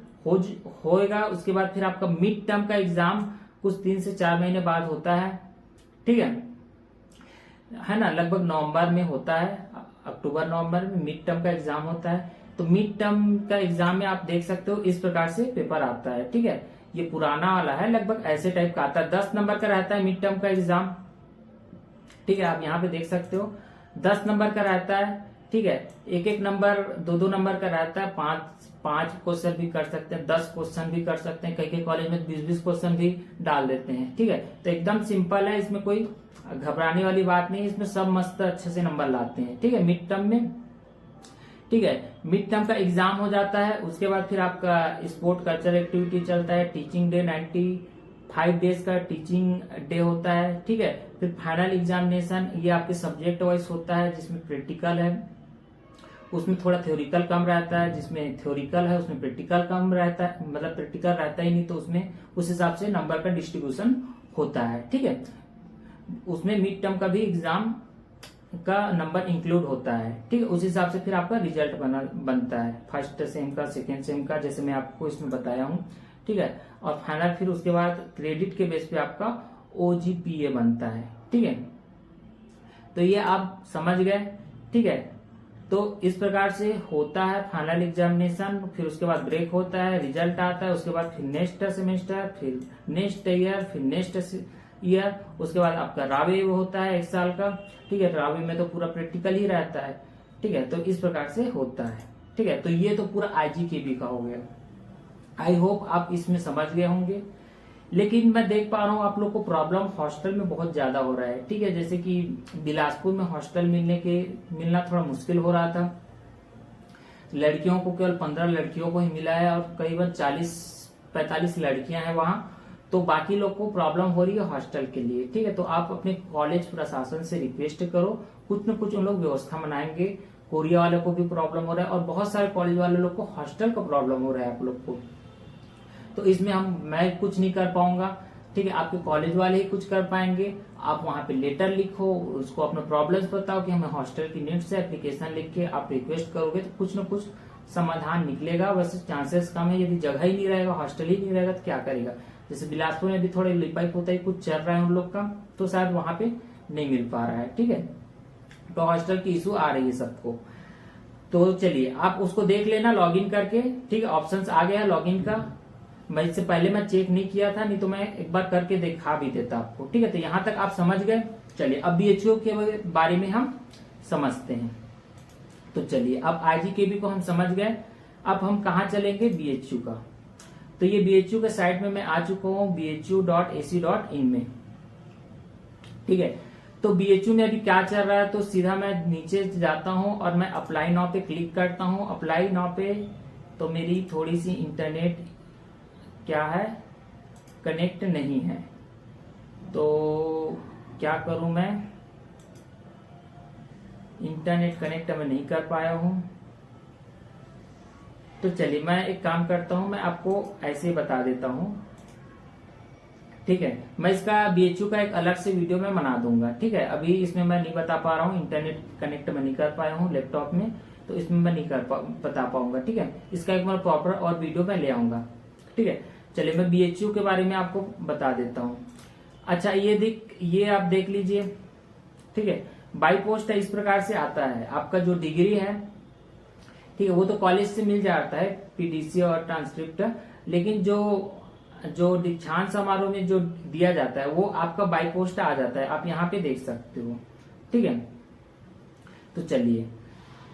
होएगा, उसके बाद फिर आपका मिड टर्म का एग्जाम कुछ 3 से 4 महीने बाद होता है। ठीक है ना, लगभग नवंबर में होता है, अक्टूबर नवंबर में मिड टर्म का एग्जाम होता है। तो मिड टर्म का एग्जाम में आप देख सकते हो इस प्रकार से पेपर आता है। ठीक है, ये पुराना वाला है, लगभग ऐसे टाइप का आता है। 10 नंबर का रहता है मिड टर्म का एग्जाम। ठीक है, आप यहाँ पे देख सकते हो 10 नंबर का रहता है। ठीक है, एक एक नंबर 2-2 नंबर का रहता है। 5 क्वेश्चन भी कर सकते हैं, 10 क्वेश्चन भी कर सकते हैं, कई कॉलेज में 20-20 क्वेश्चन भी डाल देते हैं। ठीक है, तो एकदम सिंपल है, इसमें कोई घबराने वाली बात नहीं, इसमें सब मस्त अच्छे से नंबर लाते हैं। ठीक है, मिड टर्म में। ठीक है, मिड टर्म का एग्जाम हो जाता है, उसके बाद फिर आपका स्पोर्ट कल्चरल एक्टिविटी चलता है, टीचिंग डे 95 डेज का टीचिंग डे होता है। ठीक है, फिर फाइनल एग्जामिनेशन, ये आपके सब्जेक्ट वाइज होता है, जिसमें प्रैक्टिकल है उसमें थोड़ा थ्योरिकल कम रहता है, जिसमें थ्योरिकल है उसमें प्रैक्टिकल कम रहता है, मतलब प्रैक्टिकल रहता ही नहीं, तो उसमें उस हिसाब से नंबर का डिस्ट्रीब्यूशन होता है। ठीक है, उसमें मिड टर्म का भी एग्जाम का नंबर इंक्लूड होता है। ठीक है, उस हिसाब से फिर आपका रिजल्ट बनता है, फर्स्ट सेम का, सेकेंड सेम का, जैसे मैं आपको इसमें बताया हूँ। ठीक है, और फाइनल फिर उसके बाद क्रेडिट के बेस पे आपका ओजीपीए बनता है। ठीक है, तो ये आप समझ गए। ठीक है, तो इस प्रकार से होता है फाइनल एग्जामिनेशन, फिर उसके बाद ब्रेक होता है, रिजल्ट आता है, उसके बाद फिर नेक्स्ट सेमेस्टर, फिर नेक्स्ट ईयर, फिर नेक्स्ट ईयर, उसके बाद आपका रावे होता है 1 साल का। ठीक है, रावे में तो पूरा प्रैक्टिकल ही रहता है। ठीक है, तो इस प्रकार से होता है। ठीक है, तो ये तो पूरा आईजीकेबी का हो गया। आई होप आप इसमें समझ गए होंगे, लेकिन मैं देख पा रहा हूँ आप लोग को प्रॉब्लम हॉस्टल में बहुत ज्यादा हो रहा है। ठीक है, जैसे कि बिलासपुर में हॉस्टल मिलना थोड़ा मुश्किल हो रहा था, लड़कियों को केवल 15 लड़कियों को ही मिला है, और करीबन 40-45 लड़कियां हैं वहां, तो बाकी लोग को प्रॉब्लम हो रही है हॉस्टल के लिए। ठीक है, तो आप अपने कॉलेज प्रशासन से रिक्वेस्ट करो, कुछ न कुछ उन लोग व्यवस्था बनाएंगे। कोरिया वाले को भी प्रॉब्लम हो रहा है, और बहुत सारे कॉलेज वाले लोग को हॉस्टल का प्रॉब्लम हो रहा है आप लोग को, तो इसमें मैं कुछ नहीं कर पाऊंगा। ठीक है, आपके कॉलेज वाले ही कुछ कर पाएंगे। आप वहां पे लेटर लिखो, उसको अपने प्रॉब्लम्स बताओ कि हमें हॉस्टल की नीड्स से एप्लीकेशन लिख के आप रिक्वेस्ट करोगे तो कुछ न कुछ समाधान निकलेगा। वैसे चांसेस कम है, यदि जगह ही नहीं रहेगा, हॉस्टल ही नहीं रहेगा तो क्या करेगा। जैसे बिलासपुर में भी थोड़े लिपाई पोताई कुछ चल रहा है उन लोग का, तो शायद वहां पे नहीं मिल पा रहा है। ठीक है, तो हॉस्टल की इशू आ रही है सबको। तो चलिए आप उसको देख लेना लॉगिन करके। ठीक है, ऑप्शंस आ गया लॉगिन का, मैं इससे पहले मैं चेक नहीं किया था, नहीं तो मैं एक बार करके दिखा भी देता आपको। ठीक है, तो यहां तक आप समझ गए। चलिए अब बीएचयू के बारे में हम समझते हैं। तो चलिए अब आईजीकेबी को हम समझ गए, अब हम कहा चलेंगे बीएचयू का। तो ये बीएचयू के साइट में मैं आ चुका हूं, bhu.ac.in में। ठीक है, तो बीएचयू में अभी क्या चल रहा है, तो सीधा मैं नीचे जाता हूं और मैं अप्लाई नाउ पे क्लिक करता हूं। अप्लाई नाउ पे तो मेरी थोड़ी सी इंटरनेट क्या है, कनेक्ट नहीं है। तो क्या करूं मैं, इंटरनेट कनेक्ट मैं नहीं कर पाया हूं। तो चलिए मैं एक काम करता हूं, मैं आपको ऐसे ही बता देता हूं, ठीक है। मैं इसका BHU का एक अलग से वीडियो में बना दूंगा, ठीक है। अभी इसमें मैं नहीं बता पा रहा हूँ, इंटरनेट कनेक्ट मैं नहीं कर पाया हूँ लैपटॉप में, तो इसमें मैं नहीं बता पाऊंगा, ठीक है। इसका एक मैं प्रॉपर और वीडियो में ले आऊंगा, ठीक है। चलिए मैं BHU के बारे में आपको बता देता हूँ। अच्छा ये आप देख लीजिए, ठीक है। बाई पोस्ट इस प्रकार से आता है, आपका जो डिग्री है, ठीक है, वो तो कॉलेज से मिल जाता है PDC और ट्रांसक्रिप्ट, लेकिन जो दीक्षांत समारोह में जो दिया जाता है वो आपका बाई पोस्ट आ जाता है, आप यहाँ पे देख सकते हो, ठीक है। तो चलिए,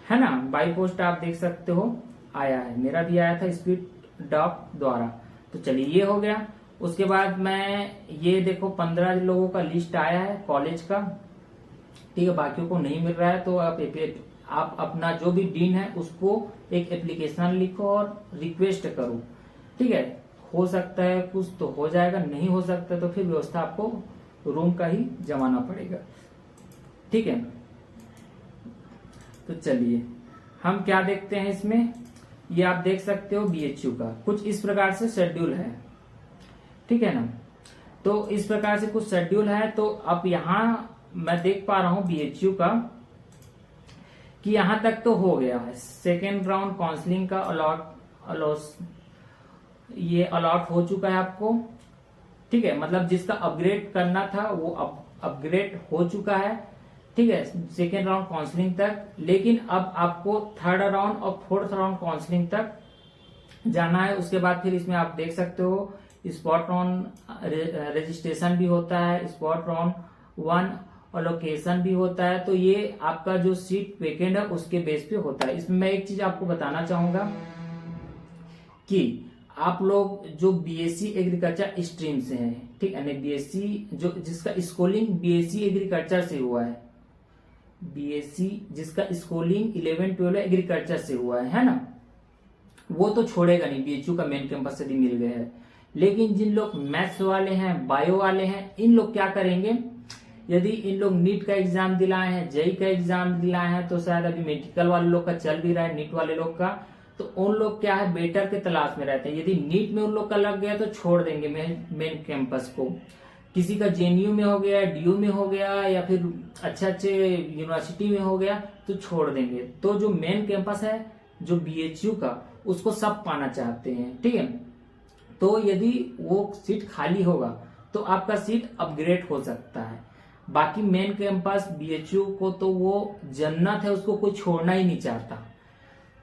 है ना, बाई पोस्ट आप देख सकते हो आया है, मेरा भी आया था स्पीड डॉक द्वारा। तो चलिए ये हो गया। उसके बाद मैं ये देखो 15 लोगों का लिस्ट आया है कॉलेज का, ठीक है, बाकियों को नहीं मिल रहा है। तो आप अपना जो भी डीन है उसको एक एप्लीकेशन लिखो और रिक्वेस्ट करो, ठीक है। हो सकता है कुछ तो हो जाएगा, नहीं हो सकता तो फिर व्यवस्था आपको रूम का ही जमाना पड़ेगा, ठीक है। तो चलिए हम क्या देखते हैं इसमें, ये आप देख सकते हो BHU का कुछ इस प्रकार से शेड्यूल है, ठीक है ना। तो इस प्रकार से कुछ शेड्यूल है। तो अब यहाँ मैं देख पा रहा हूं BHU का कि यहां तक तो हो गया है, सेकेंड राउंड काउंसलिंग का ये अलॉट हो चुका है आपको, ठीक है। मतलब जिसका अपग्रेड करना था वो अपग्रेड हो चुका है, ठीक है, सेकेंड राउंड काउंसलिंग तक। लेकिन अब आपको थर्ड राउंड और फोर्थ राउंड काउंसलिंग तक जाना है। उसके बाद फिर इसमें आप देख सकते हो स्पॉट राउंड रजिस्ट्रेशन भी होता है, स्पॉट राउंड 1 अलोकेशन भी होता है। तो ये आपका जो सीट वेकेंट है उसके बेस पे होता है। इसमें मैं एक चीज आपको बताना चाहूंगा कि आप लोग जो BSc एग्रीकल्चर स्ट्रीम से हैं, ठीक है, BSc जो जिसका स्कूलिंग BSc एग्रीकल्चर से हुआ है, BSc जिसका स्कूलिंग 11-12 एग्रीकल्चर से हुआ है ना, वो तो छोड़ेगा नहीं, BHU का मेन कैंपस यदि मिल गया है। लेकिन जिन लोग मैथ्स वाले हैं, बायो वाले हैं, इन लोग क्या करेंगे, यदि इन लोग नीट का एग्जाम दिलाए हैं, जेई का एग्जाम दिलाए हैं, तो शायद अभी मेडिकल वाले लोग का चल भी रहा है, नीट वाले लोग का, तो उन लोग क्या है बेटर के तलाश में रहते हैं। यदि नीट में उन लोग का लग गया तो छोड़ देंगे मेन कैंपस को। किसी का JNU में हो गया, DU में हो गया, या फिर अच्छे यूनिवर्सिटी में हो गया तो छोड़ देंगे। तो जो मेन कैंपस है जो BHU का, उसको सब पाना चाहते हैं, ठीक है। तो यदि वो सीट खाली होगा तो आपका सीट अपग्रेड हो सकता है। बाकी मेन कैंपस BHU को तो वो जन्नत है, उसको कोई छोड़ना ही नहीं चाहता।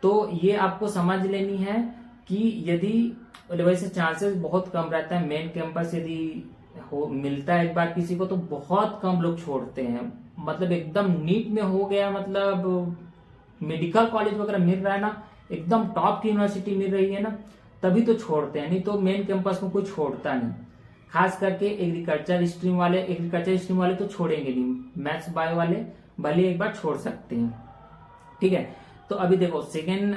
तो ये आपको समझ लेनी है कि यदि वैसे चांसेस बहुत कम रहता है, मेन कैंपस यदि मिलता है एक बार किसी को तो बहुत कम लोग छोड़ते हैं। मतलब एकदम नीट में हो गया, मतलब मेडिकल कॉलेज वगैरह मिल रहा है ना, एकदम टॉप की यूनिवर्सिटी मिल रही है ना, तभी तो छोड़ते हैं, नहीं तो मेन कैंपस में कोई छोड़ता नहीं। खास करके एग्रीकल्चर स्ट्रीम वाले तो छोड़ेंगे नहीं, मैथ्स बायो वाले भले एक बार छोड़ सकते हैं, ठीक है। तो अभी देखो सेकेंड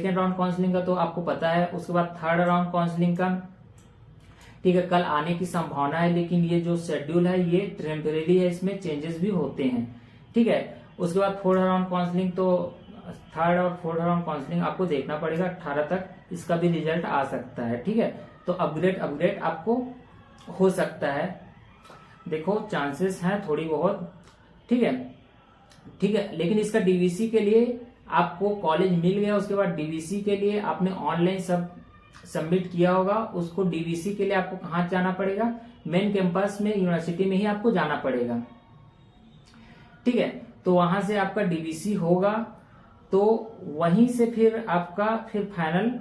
राउंड काउंसलिंग का तो आपको पता है। उसके बाद थर्ड राउंड काउंसलिंग का, ठीक है, कल आने की संभावना है, लेकिन ये जो शेड्यूल है ये टेम्परेरी है, इसमें चेंजेस भी होते हैं, ठीक है। उसके बाद फोर्थ राउंड काउंसलिंग, तो थर्ड और फोर्थ राउंड काउंसलिंग आपको देखना पड़ेगा, 18 तक इसका भी रिजल्ट आ सकता है, ठीक है। तो अपग्रेड आपको हो सकता है, देखो चांसेस हैं थोड़ी बहुत, ठीक है। लेकिन इसका DVC के लिए आपको कॉलेज मिल गया, उसके बाद DVC के लिए आपने ऑनलाइन सब सबमिट किया होगा, उसको DVC के लिए आपको कहाँ जाना पड़ेगा, मेन कैंपस में यूनिवर्सिटी में ही आपको जाना पड़ेगा, ठीक है। तो वहां से आपका DVC होगा, तो वहीं से फिर आपका फाइनल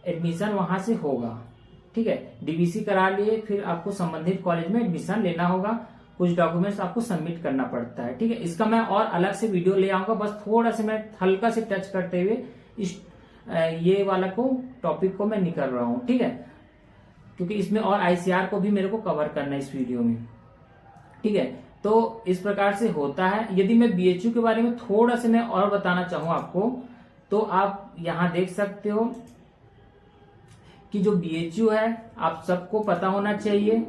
एडमिशन वहां से होगा, ठीक है। DVC करा लिए, फिर आपको संबंधित कॉलेज में एडमिशन लेना होगा, कुछ डॉक्यूमेंट्स आपको सबमिट करना पड़ता है, ठीक है। इसका मैं और अलग से वीडियो ले आऊंगा, बस थोड़ा सा मैं हल्का से टच करते हुए इस ये वाला टॉपिक को मैं निकल रहा हूं, ठीक है, क्योंकि इसमें और ICR को भी मेरे को कवर करना है इस वीडियो में, ठीक है। तो इस प्रकार से होता है। यदि मैं BHU के बारे में थोड़ा सा मैं और बताना चाहूं आपको, तो आप यहां देख सकते हो कि जो BHU है आप सबको पता होना चाहिए।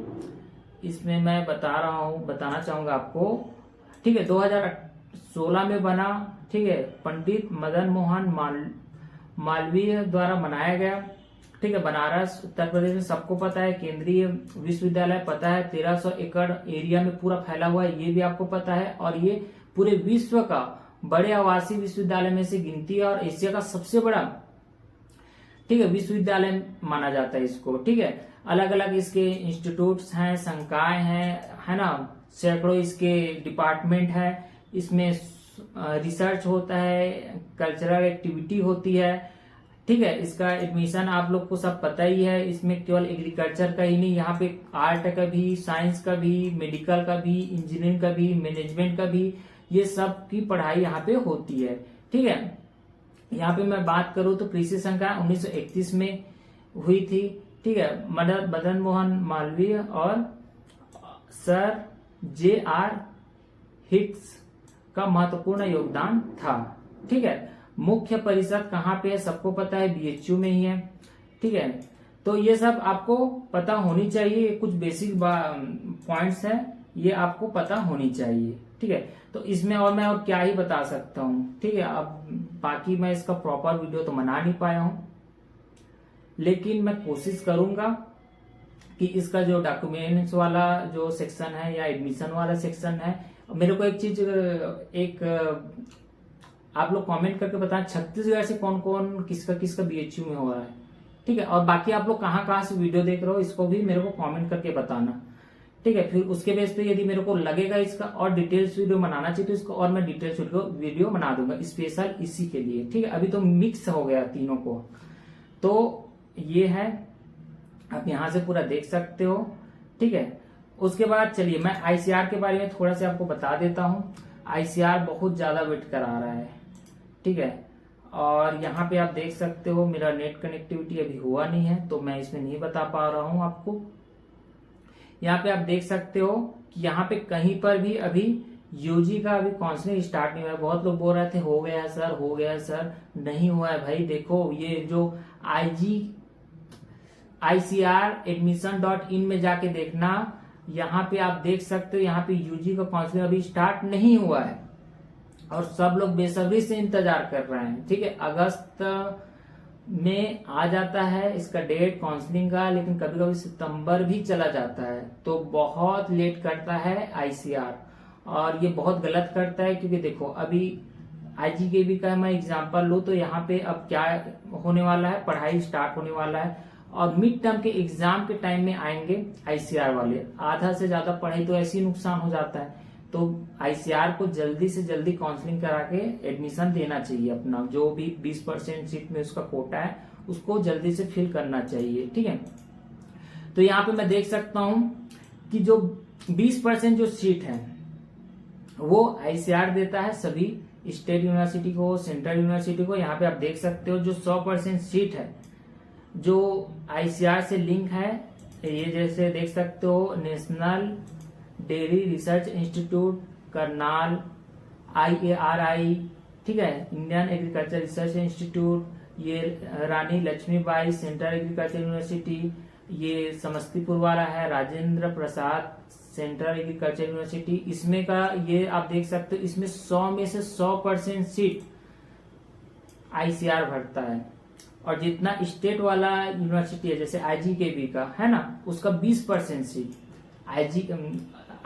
इसमें मैं बताना चाहूंगा आपको, ठीक है। 2016 में बना, ठीक है, पंडित मदन मोहन मालवीय द्वारा बनाया गया, ठीक है। बनारस उत्तर प्रदेश में सबको पता है, केंद्रीय विश्वविद्यालय पता है, 1300 एकड़ एरिया में पूरा फैला हुआ है, ये भी आपको पता है। और ये पूरे विश्व का बड़े आवासीय विश्वविद्यालय में से गिनती है और एशिया का सबसे बड़ा, ठीक है, विश्वविद्यालय माना जाता है इसको, ठीक है। अलग अलग इसके इंस्टीट्यूट्स हैं, संकाय हैं, है ना, सैकड़ों इसके डिपार्टमेंट है। इसमें रिसर्च होता है, कल्चरल एक्टिविटी होती है, ठीक है। इसका एडमिशन आप लोग को सब पता ही है। इसमें केवल एग्रीकल्चर का ही नहीं, यहाँ पे आर्ट का भी, साइंस का भी, मेडिकल का भी, इंजीनियरिंग का भी, मैनेजमेंट का भी, ये सब की पढ़ाई यहाँ पे होती है, ठीक है। यहाँ पे मैं बात करूं तो कृषि संकाय 1931 में हुई थी, ठीक है। मदन मोहन मालवीय और सर J.R. हिक्स का महत्वपूर्ण योगदान था, ठीक है। मुख्य परिषद कहाँ पे है सबको पता है, BHU में ही है, ठीक है। तो ये सब आपको पता होनी चाहिए, कुछ बेसिक पॉइंट्स है, ये आपको पता होनी चाहिए, ठीक है। तो इसमें और मैं और क्या ही बता सकता हूँ, ठीक है। अब बाकी मैं इसका प्रॉपर वीडियो तो बना नहीं पाया हूँ, लेकिन मैं कोशिश करूंगा कि इसका जो डॉक्यूमेंट्स वाला जो सेक्शन है या एडमिशन वाला सेक्शन है, मेरे को एक चीज आप लोग कमेंट करके बताएं, छत्तीसगढ़ से कौन कौन किसका BHU में हो रहा है, ठीक है। और बाकी आप लोग कहाँ से वीडियो देख रहे हो इसको भी मेरे को कमेंट करके बताना, ठीक है। फिर उसके बेस पे यदि मेरे को लगेगा इसका और डिटेल्स वीडियो बनाना चाहिए तो इसको और मैं डिटेल्स वीडियो बना दूंगा स्पेशल इसी के लिए, ठीक है। अभी तो मिक्स हो गया तीनों को, तो ये है, आप यहां से पूरा देख सकते हो, ठीक है। उसके बाद चलिए मैं ICR के बारे में थोड़ा सा आपको बता देता हूं। ICR बहुत ज्यादा वेट करा रहा है, ठीक है। और यहाँ पे आप देख सकते हो मेरा नेट कनेक्टिविटी अभी हुआ नहीं है, तो मैं इसमें नहीं बता पा रहा हूं आपको। यहाँ पे आप देख सकते हो कि यहाँ पे कहीं पर भी अभी UG का अभी काउंसलिंग स्टार्ट नहीं हुआ है। बहुत लोग बोल रहे थे हो गया है सर, नहीं हुआ है भाई। देखो ये जो ICR admission.in में जाके देखना, यहाँ पे आप देख सकते हो, यहाँ पे UG का काउंसलिंग अभी स्टार्ट नहीं हुआ है और सब लोग बेसब्री से इंतजार कर रहे हैं, ठीक है। अगस्त में आ जाता है इसका डेट काउंसलिंग का, लेकिन कभी कभी सितंबर भी चला जाता है, तो बहुत लेट करता है ICR और ये बहुत गलत करता है। क्योंकि देखो अभी IGKB का मैं एग्जांपल लूं तो यहाँ पे अब क्या होने वाला है, पढ़ाई स्टार्ट होने वाला है और मिड टर्म के एग्जाम के टाइम में आएंगे ICR वाले। आधा से ज्यादा पढ़ाई तो ऐसे ही नुकसान हो जाता है, तो ICR को जल्दी से जल्दी काउंसलिंग करा के एडमिशन देना चाहिए। अपना जो भी 20% सीट में उसका कोटा है उसको जल्दी से फिल करना चाहिए, ठीक है। तो यहाँ पे मैं देख सकता हूं कि जो 20% जो सीट है वो ICR देता है सभी स्टेट यूनिवर्सिटी को, सेंट्रल यूनिवर्सिटी को। यहाँ पे आप देख सकते हो जो 100% सीट है जो ICR से लिंक है, ये जैसे देख सकते हो national dairy research institute, Karnal, IARI, ठीक है, इंडियन एग्रीकल्चर रिसर्च इंस्टीट्यूट, ये रानी लक्ष्मीबाई सेंट्रल एग्रीकल्चर यूनिवर्सिटी, ये समस्तीपुर वाला है Rajendra Prasad central agriculture university. इसमें का ये आप देख सकते हो, इसमें 100 में से 100% सीट ICR भरता है और जितना स्टेट वाला यूनिवर्सिटी है जैसे IGKB का है ना, उसका 20% सीट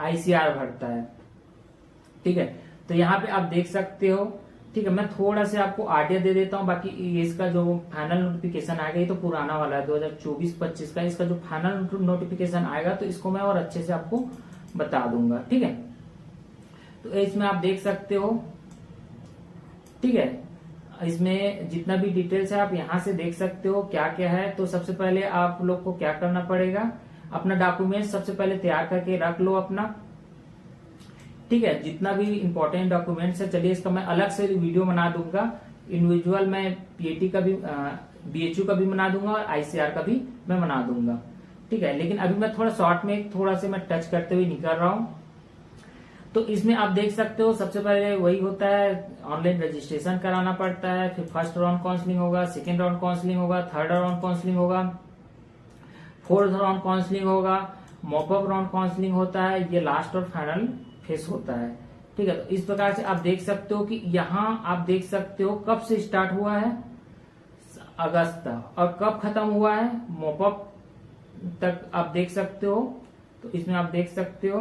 ICR भरता है, ठीक है। तो यहाँ पे आप देख सकते हो, ठीक है। मैं थोड़ा सा आपको आइडिया दे देता हूँ, बाकी इसका जो फाइनल नोटिफिकेशन आएगा ये तो पुराना वाला है 2024-25 का। इसका जो फाइनल नोटिफिकेशन आएगा तो इसको मैं और अच्छे से आपको बता दूंगा, ठीक है। तो इसमें आप देख सकते हो, ठीक है, इसमें जितना भी डिटेल्स है आप यहाँ से देख सकते हो क्या क्या है। तो सबसे पहले आप लोग को क्या करना पड़ेगा, अपना डॉक्यूमेंट सबसे पहले तैयार करके रख लो अपना, ठीक है। जितना भी इंपॉर्टेंट डॉक्यूमेंट्स है, चलिए इसका मैं अलग से वीडियो बना दूंगा। इंडिविजुअल मैं PAT का भी BHU का भी बना दूंगा और ICR का भी मैं बना दूंगा, ठीक है। लेकिन अभी मैं थोड़ा शॉर्ट में थोड़ा से मैं टच करते हुए निकल रहा हूं। तो इसमें आप देख सकते हो सबसे पहले वही होता है, ऑनलाइन रजिस्ट्रेशन कराना पड़ता है, फिर फर्स्ट राउंड काउंसलिंग होगा, सेकेंड राउंड काउंसलिंग होगा, थर्ड राउंड काउंसलिंग होगा, 4th राउंड काउंसलिंग होगा, मॉपअप राउंड काउंसलिंग होता है, ये लास्ट और फाइनल फेस होता है। ठीक है, तो इस प्रकार से आप देख सकते हो कि यहाँ आप देख सकते हो कब से स्टार्ट हुआ है, अगस्त तक, और कब खत्म हुआ है, मॉपअप तक आप देख सकते हो। तो इसमें आप देख सकते हो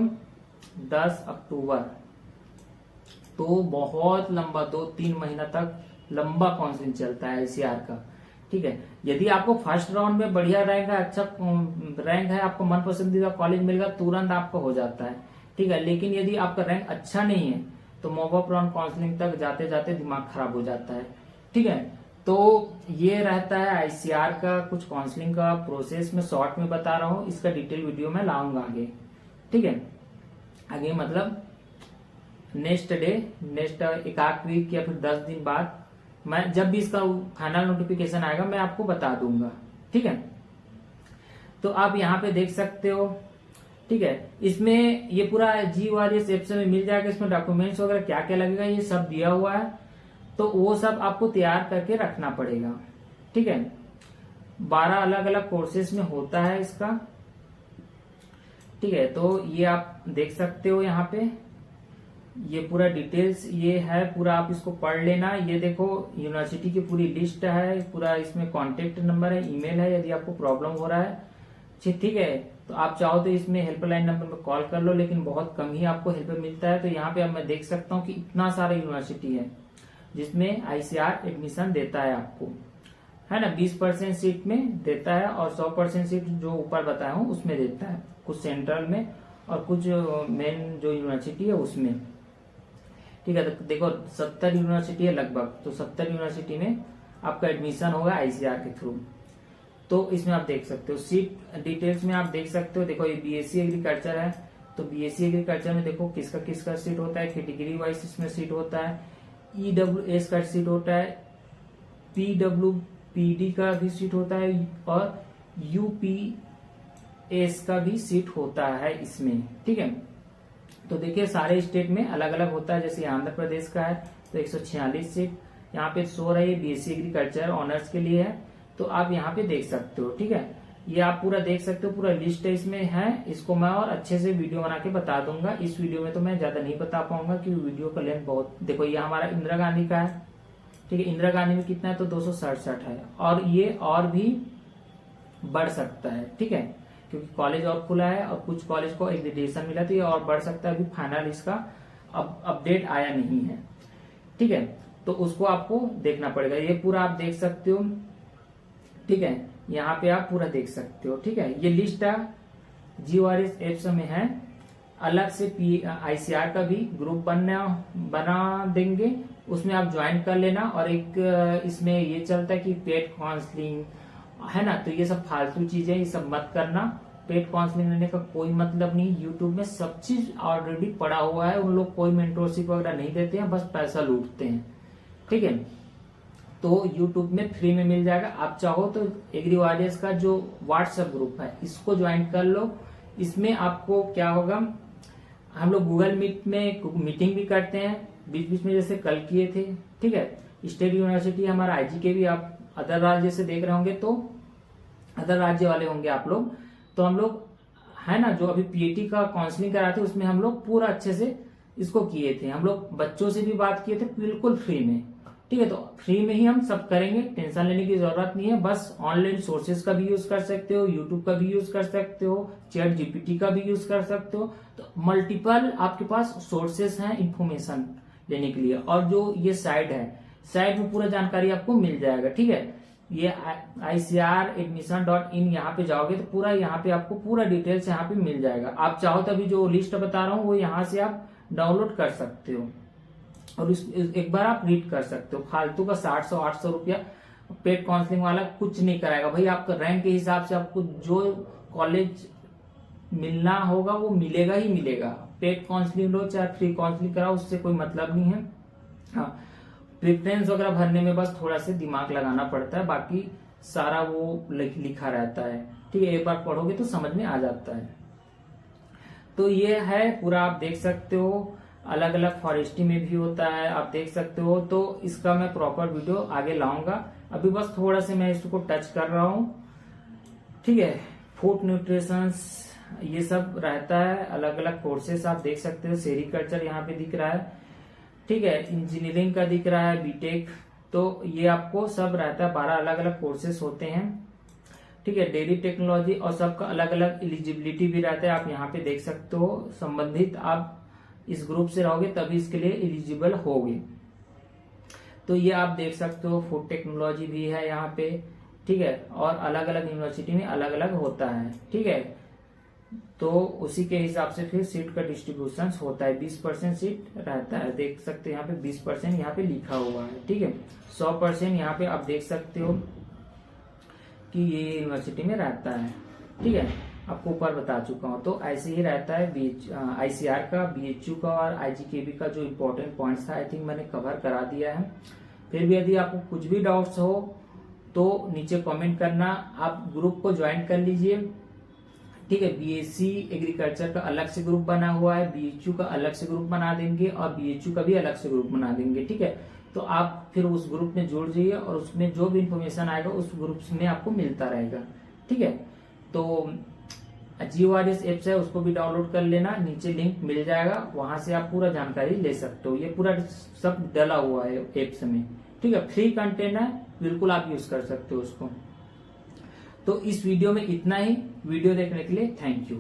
10 अक्टूबर, तो बहुत लंबा 2-3 महीना तक लंबा काउंसलिंग चलता है ICR का। ठीक है, यदि आपको फर्स्ट राउंड में बढ़िया रैंक है, अच्छा रैंक है, आपको मन पसंदीदा कॉलेज मिलेगा, तुरंत आपका हो जाता है। ठीक है, लेकिन यदि आपका रैंक अच्छा नहीं है तो मॉपअप राउंड काउंसलिंग तक जाते जाते दिमाग खराब हो जाता है। ठीक है, तो ये रहता है ICR का कुछ काउंसलिंग का प्रोसेस। में शॉर्ट में बता रहा हूँ, इसका डिटेल वीडियो में लाऊंगा आगे। ठीक है, आगे मतलब नेक्स्ट एक आध वीक या फिर 10 दिन बाद मैं जब भी इसका फाइनल नोटिफिकेशन आएगा मैं आपको बता दूंगा। ठीक है, तो आप यहाँ पे देख सकते हो। ठीक है, इसमें ये पूरा GORS ऐप से मिल जाएगा। इसमें डॉक्यूमेंट्स वगैरह क्या क्या लगेगा ये सब दिया हुआ है, तो वो सब आपको तैयार करके रखना पड़ेगा। ठीक है, 12 अलग अलग कोर्सेज में होता है इसका। ठीक है, तो ये आप देख सकते हो यहाँ पे, ये पूरा डिटेल्स ये है पूरा, आप इसको पढ़ लेना। ये देखो यूनिवर्सिटी की पूरी लिस्ट है, पूरा इसमें कॉन्टेक्ट नंबर है, ईमेल है, यदि आपको प्रॉब्लम हो रहा है। ठीक है, तो आप चाहो तो इसमें हेल्पलाइन नंबर पे कॉल कर लो, लेकिन बहुत कम ही आपको हेल्प मिलता है। तो यहाँ पे अब मैं देख सकता हूँ कि इतना सारा यूनिवर्सिटी है जिसमें ICR एडमिशन देता है आपको, है ना। 20% सीट में देता है और 100% सीट जो ऊपर बताया हूँ उसमें देता है, कुछ सेंट्रल में और कुछ मेन जो यूनिवर्सिटी है उसमें। ठीक है, तो देखो 70 यूनिवर्सिटी है लगभग, तो 70 यूनिवर्सिटी में आपका एडमिशन होगा ICR के थ्रू। तो इसमें आप देख सकते हो सीट डिटेल्स में आप देख सकते हो। देखो ये BSc एग्रीकल्चर है, तो BSc एग्रीकल्चर में देखो किसका किसका सीट होता है, कैटेगरी वाइज इसमें सीट होता है, EWS का सीट होता है, PWPD का भी सीट होता है और UPS का भी सीट होता है इसमें। ठीक है, तो देखिए सारे स्टेट में अलग अलग होता है। जैसे आंध्र प्रदेश का है तो 146 सीट यहाँ पे शो रही है, BSc एग्रीकल्चर ऑनर्स के लिए है, तो आप यहाँ पे देख सकते हो। ठीक है, ये आप पूरा देख सकते हो, पूरा लिस्ट इसमें है। इसको मैं और अच्छे से वीडियो बना के बता दूंगा। इस वीडियो में तो मैं ज्यादा नहीं बता पाऊंगा क्योंकि वीडियो का लेंथ बहुत। देखो ये हमारा इंदिरा गांधी का है। ठीक है, इंदिरा गांधी में कितना है तो 267 है, और ये और भी बढ़ सकता है। ठीक है, क्योंकि कॉलेज और खुला है और कुछ कॉलेज को एक्रेडिटेशन मिला, तो ये और बढ़ सकता है। अभी फाइनल इसका अपडेट आया नहीं है। ठीक है, तो उसको आपको देखना पड़ेगा। ये पूरा आप देख सकते हो। ठीक है, यहाँ पे आप पूरा देख सकते हो। ठीक है, ये लिस्ट GORS एप्स में है। अलग से ICR का भी ग्रुप बना देंगे, उसमें आप ज्वाइन कर लेना। और एक इसमें ये चलता है कि पेड काउंसलिंग है ना, तो ये सब फालतू चीजें ये सब मत करना। पेड काउंसलिंग लेने का कोई मतलब नहीं। यूट्यूब में सब चीज ऑलरेडी पड़ा हुआ है, उन लोग कोई मेंटोरशिप वगैरह नहीं देते हैं, बस पैसा लूटते हैं। ठीक है, तो यूट्यूब में फ्री में मिल जाएगा। आप चाहो तो एग्रीवारियर्स का जो व्हाट्सएप ग्रुप है इसको ज्वाइन कर लो। इसमें आपको क्या होगा, हम लोग गूगल मीट में मीटिंग भी करते हैं बीच बीच में, जैसे कल किए थे। ठीक है, स्टेट यूनिवर्सिटी हमारा IG के भी, आप अदर राज्य से देख रहे होंगे तो अदर राज्य वाले होंगे आप लोग, तो हम लोग है ना जो अभी PAT का काउंसलिंग कराए थे उसमें हम लोग पूरा अच्छे से इसको किए थे। हम लोग बच्चों से भी बात किए थे बिल्कुल फ्री में। ठीक है, तो फ्री में ही हम सब करेंगे, टेंशन लेने की जरूरत नहीं है। बस ऑनलाइन सोर्सेज का भी यूज कर सकते हो, यूट्यूब का भी यूज कर सकते हो, चैट GPT का भी यूज कर सकते हो। तो मल्टीपल आपके पास सोर्सेस हैं इंफॉर्मेशन लेने के लिए। और जो ये साइट है, साइट में पूरा जानकारी आपको मिल जाएगा। ठीक है, ये ICRadmission.in यहाँ पे जाओगे तो पूरा यहाँ पे आपको पूरा डिटेल्स यहाँ पे मिल जाएगा। आप चाहो तो अभी जो लिस्ट बता रहा हूँ वो यहाँ से आप डाउनलोड कर सकते हो और एक बार आप रीड कर सकते हो। फालतू का 700-800 रुपया पेड काउंसलिंग वाला कुछ नहीं कराएगा भाई। आपका रैंक के हिसाब से आपको जो कॉलेज मिलना होगा वो मिलेगा ही मिलेगा। पेड काउंसलिंग लो चाहे फ्री काउंसलिंग कराओ, उससे कोई मतलब नहीं है। हाँ, प्रेफरेंस वगैरह भरने में बस थोड़ा सा दिमाग लगाना पड़ता है, बाकी सारा वो लिखा रहता है। ठीक है, एक बार पढ़ोगे तो समझ में आ जाता है। तो ये है पूरा, आप देख सकते हो। अलग अलग फॉरेस्ट्री में भी होता है, आप देख सकते हो। तो इसका मैं प्रॉपर वीडियो आगे लाऊंगा, अभी बस थोड़ा सा मैं इसको टच कर रहा हूँ। ठीक है, फूड न्यूट्रिशंस, ये सब रहता है। अलग अलग कोर्सेस आप देख सकते हो। सेरिकल्चर यहाँ पे दिख रहा है, ठीक है। इंजीनियरिंग का दिख रहा है, बीटेक, तो ये आपको सब रहता है। 12 अलग अलग कोर्सेस होते हैं, ठीक है। डेयरी टेक्नोलॉजी और सबका अलग अलग एलिजिबिलिटी भी रहता है, आप यहाँ पे देख सकते हो। संबंधित आप इस ग्रुप से रहोगे तभी इसके लिए एलिजिबल होगे। तो ये आप देख सकते हो। फूड टेक्नोलॉजी भी है यहाँ पे, ठीक है। और अलग अलग यूनिवर्सिटी में अलग अलग होता है, ठीक है। तो उसी के हिसाब से फिर सीट का डिस्ट्रीब्यूशन होता है। 20% सीट रहता है, देख सकते हैं यहाँ पे 20% यहाँ पे लिखा हुआ है, ठीक है। 100% यहाँ पे आप देख सकते हो कि ये यूनिवर्सिटी में रहता है, ठीक है। आपको ऊपर बता चुका हूँ। तो ऐसे ही रहता है ICR का, BHU का और IGKB का। जो इम्पोर्टेंट पॉइंट्स था आई थिंक मैंने कवर करा दिया है। फिर भी यदि आपको कुछ भी डाउट्स हो तो नीचे कमेंट करना। आप ग्रुप को ज्वाइन कर लीजिए, ठीक है। BSc एग्रीकल्चर का अलग से ग्रुप बना हुआ है, BHU का अलग से ग्रुप बना देंगे और BHU का भी अलग से ग्रुप बना देंगे, ठीक है। तो आप फिर उस ग्रुप में जुड़ जाइए और उसमें जो भी इंफॉर्मेशन आएगा उस ग्रुप में आपको मिलता रहेगा, ठीक है। तो GORS एप्स है, उसको भी डाउनलोड कर लेना, नीचे लिंक मिल जाएगा, वहां से आप पूरा जानकारी ले सकते हो। ये पूरा सब डला हुआ है एप्स में, ठीक है। फ्री कंटेंट है, बिल्कुल आप यूज कर सकते हो उसको। तो इस वीडियो में इतना ही। वीडियो देखने के लिए थैंक यू।